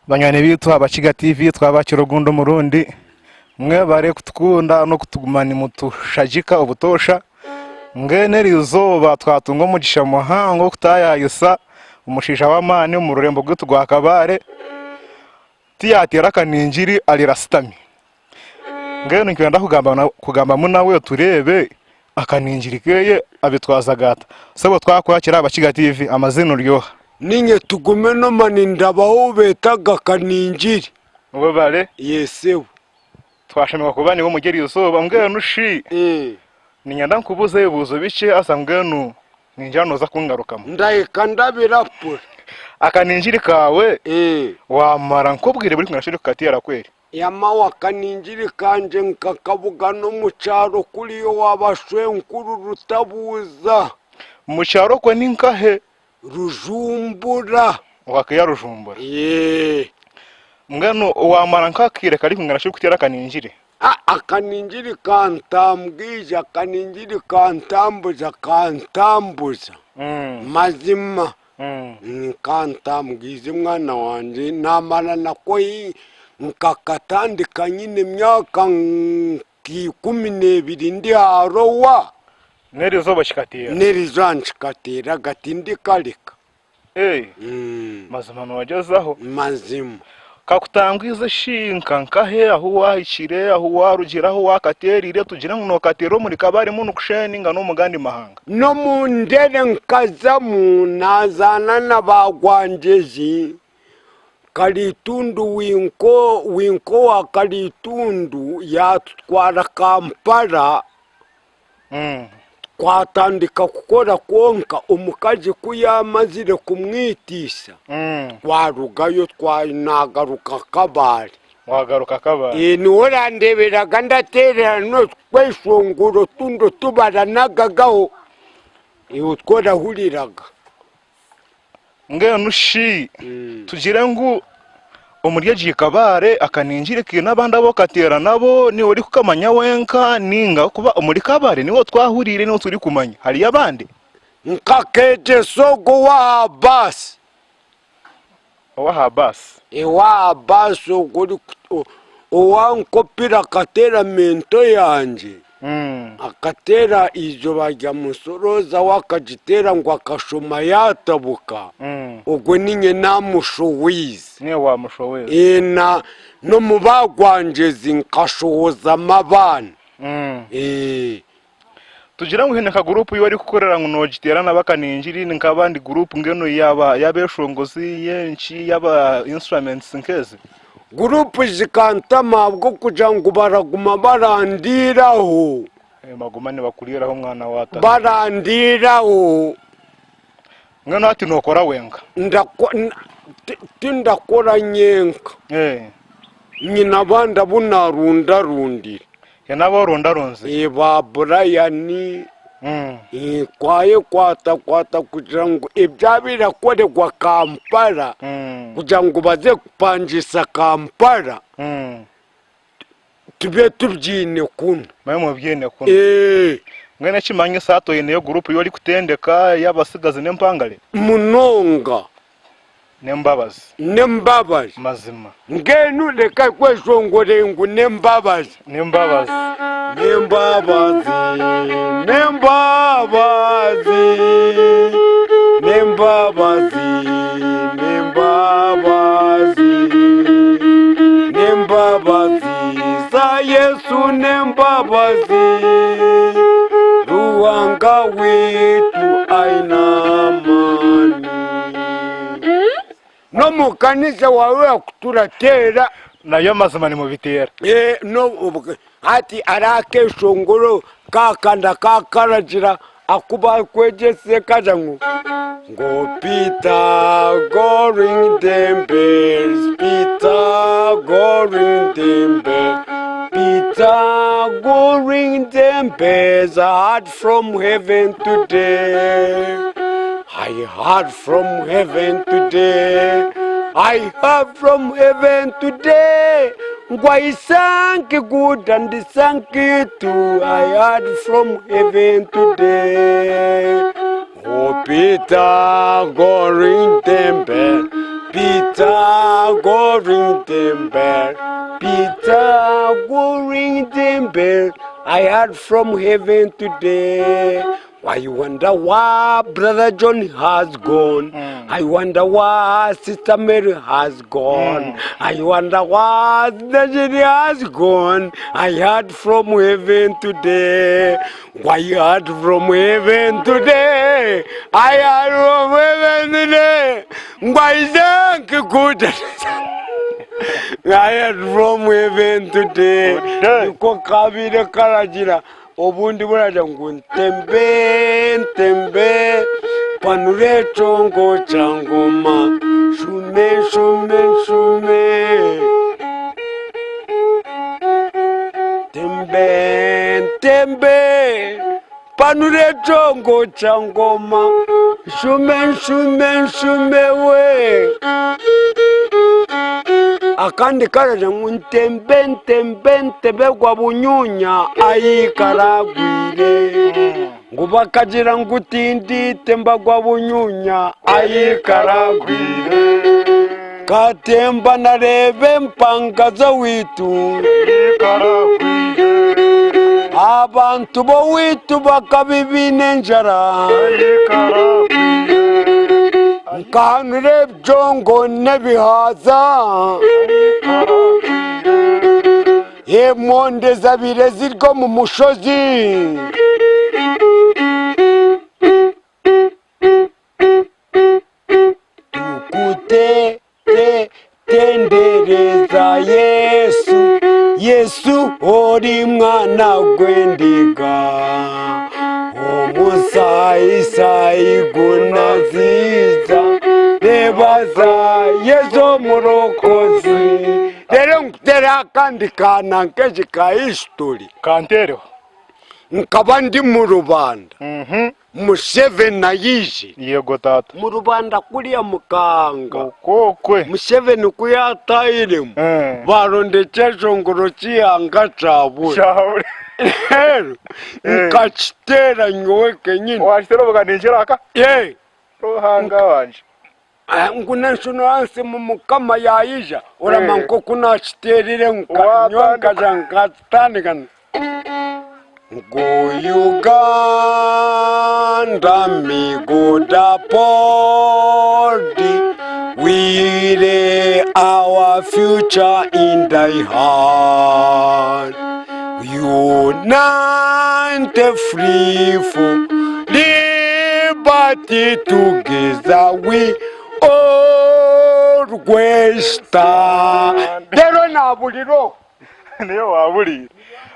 Banywane bitu abakiga TV twabakirugundo murundi mwe bare kutukunda no kutugumana mutushajika ubutosha ngene rizoba twatunga mugisha muhango kutayayusa umushisha w'amani mu rurembo gwitu gwa kabare tiyatera kaninjiri alirastami ngene nkwenda kugamba munawe turebe akaninjiri keye abitwazagata sabo twakwakira abakiga TV amazino ryoha ninye tugume no maninda baho betaga kaninjiri ubo bare yesewe twashimika kubani bo mugeri usoba mbwe nushi ninyanda nkubuze ubuzo bice asambwenu ninjano za kungarukamo ndaheka ndabirapura akaninjiri kawe wamara nkubwire buri mwashiri kukatira kweri yama wakaninjiri kanje nkakabuga no mucaro kuriyo wabashwe nkuru rutabuza mucaro kwe ninkahe Rujumbura wakiya Rujumbura ngano wamara nkakire kari kungarashiri kutira kaninjiri akaninjiri kantambwija akaninjiri kantambuza mazima kantambwiza mwana wanje namara nako nkakatandika nyine myaka 12 ndi harowa nerizo bashikatira nerizanshikatira gatindikalika mazima wagezaho mazima kakutangwiza shinka nkahe aho wahishire aho warugiraho wakaterire tugira ngo katero muri kabari muntu kusheninga no mugandi mahanga no mundere nkaza munazana nabagwanjezi Kalitundu winko wa Kalitundu yatwara Kampala kwatandika kukora konka umukazi kuyamazire kumwitisha warugayo twanagaruka kabari wagaruka kabari ni orandeberaga ndaterera no kweshonguro tundo tubaranagagaho utwora huliraga ngene nushi tugire ngo umuryeji kabare akaninjire kina banda bo katera nabo ni uri kukamanya wenka ninga kuba umuri kabare niwo twahurire no turi kumanya hari yabandi nkakete sogo wa bus wa bus uguri owankopira katera mento yanje akatera izo bajya musoroza wakagitera ngo akashoma yatabuka ubwo ninye namushowize niye wamushowize no mubagwanjezi nkashoza amabana tugira ngo hene ka group yo ari gukorera ngo nogitera nabakaninjiri nkabandi group ngeno yabeshongozi yenshi yaba instruments nkeze group zikantama bwo kuja ngo baraguma barandiraho magumane bakuriraho mwana wata barandiraho ngano ati nokora wenga ndakora nyenka nyina banda bunarunda rundira yanabo runda ronze ba Brian kwaye kwata kugira ngo ibyabira korerwa Kampala kugira ngo baze kupanjisa Kampala tube tubyine kuno maye mubyine kuno ngene kimanye sato yene group yo ari kutendeka yabasigaze nempangale munonga nembabazi mazima ngenu leka kweshongore ngo nembabazi za Yesu nembabazi ruwanga witu ainamani no mukanisa wawe akuturatera nayo mazima ni mubitera no ati arake shongoro kakanda kakaragira akuba kwegese kajangu ngo Peter going them bells Peter going them bells Peter going them bells I heard from heaven today I heard from heaven today I heard from heaven today Why sank good and sank too I heard from heaven today Oh Peter going them bells Peter, go ring the bell. Peter, go ring the bell. I heard from heaven today. I wonder why Brother John has gone. I wonder why Sister Mary has gone. I wonder why Nigeria has gone. I heard from heaven today. Why you heard from heaven today? I heard from heaven today. Why thank good. I heard from heaven today. Niko kabire karajira. Obundi buraja ngo ntembe ntembe panure chongo changoma shume shume shume tembe tembe panure chongo changoma shume shume shume we akandi karaja ngo ntembe ntembe ntembe kwa bunyunya ayikaragwire ngo bakagira ngo utindi temba kwa bunyunya ayikaragwire katemba narebe mpangaza witu abantu bo witu bakabibine njara nkanure byongo nebihaza emonde zabire zirgo mu mushozi tukute tendereza Yesu Yesu ori mwana gwendiga omusayisayi gunaziza nebaza Yesu murokozi rero nkutera akandi kana nkeje ka history Kantero. nkaba ndi mu rubanda Museveni nayije Yego tata. mu rubanda kuriya mukanga Kokwe. Museveni kuyatayiremo barondekesho ngoro kiyanga cabura Shauri. nkakitera nyowe kenyine Washitero buganijira aka? Rohanga wanje. nkunenshonanse mu mukama yayija uramanko kunakiterire nkanyongaja nkatandikana Go Uganda, me go da party. We lay our future in thy heart. Unite free for liberty together. We always stand. Dero na buliro. Niyo waburi.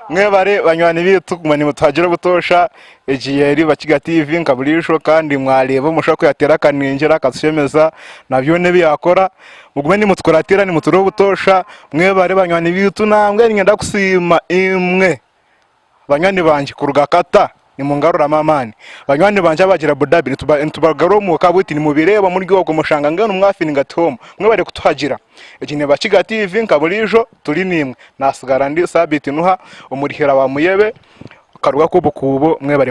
Mwebare banywani bitu kumani mutagira butosha ejiyeri bakiga TV nkaburisho kandi mwareba mushaka yatera kaninjira kasushemeza navyo ne byakora mugume ni mutkoratira ni muturo butosha mwebare banywani bitu namwe ngenda kusima imwe banywani banje kurugakata ni mungarura mamani banywani banje abagira budabi ntubagaro mu kabuti ni mubireba muri gwo mushanga ngano mwafini ngatomo mwebare kutuhagira ejine bakiga TV nkaburisho turi nimwe nasigara ndi sabiti nuha umurihira wa muyebe karuga ko bukubo mwebare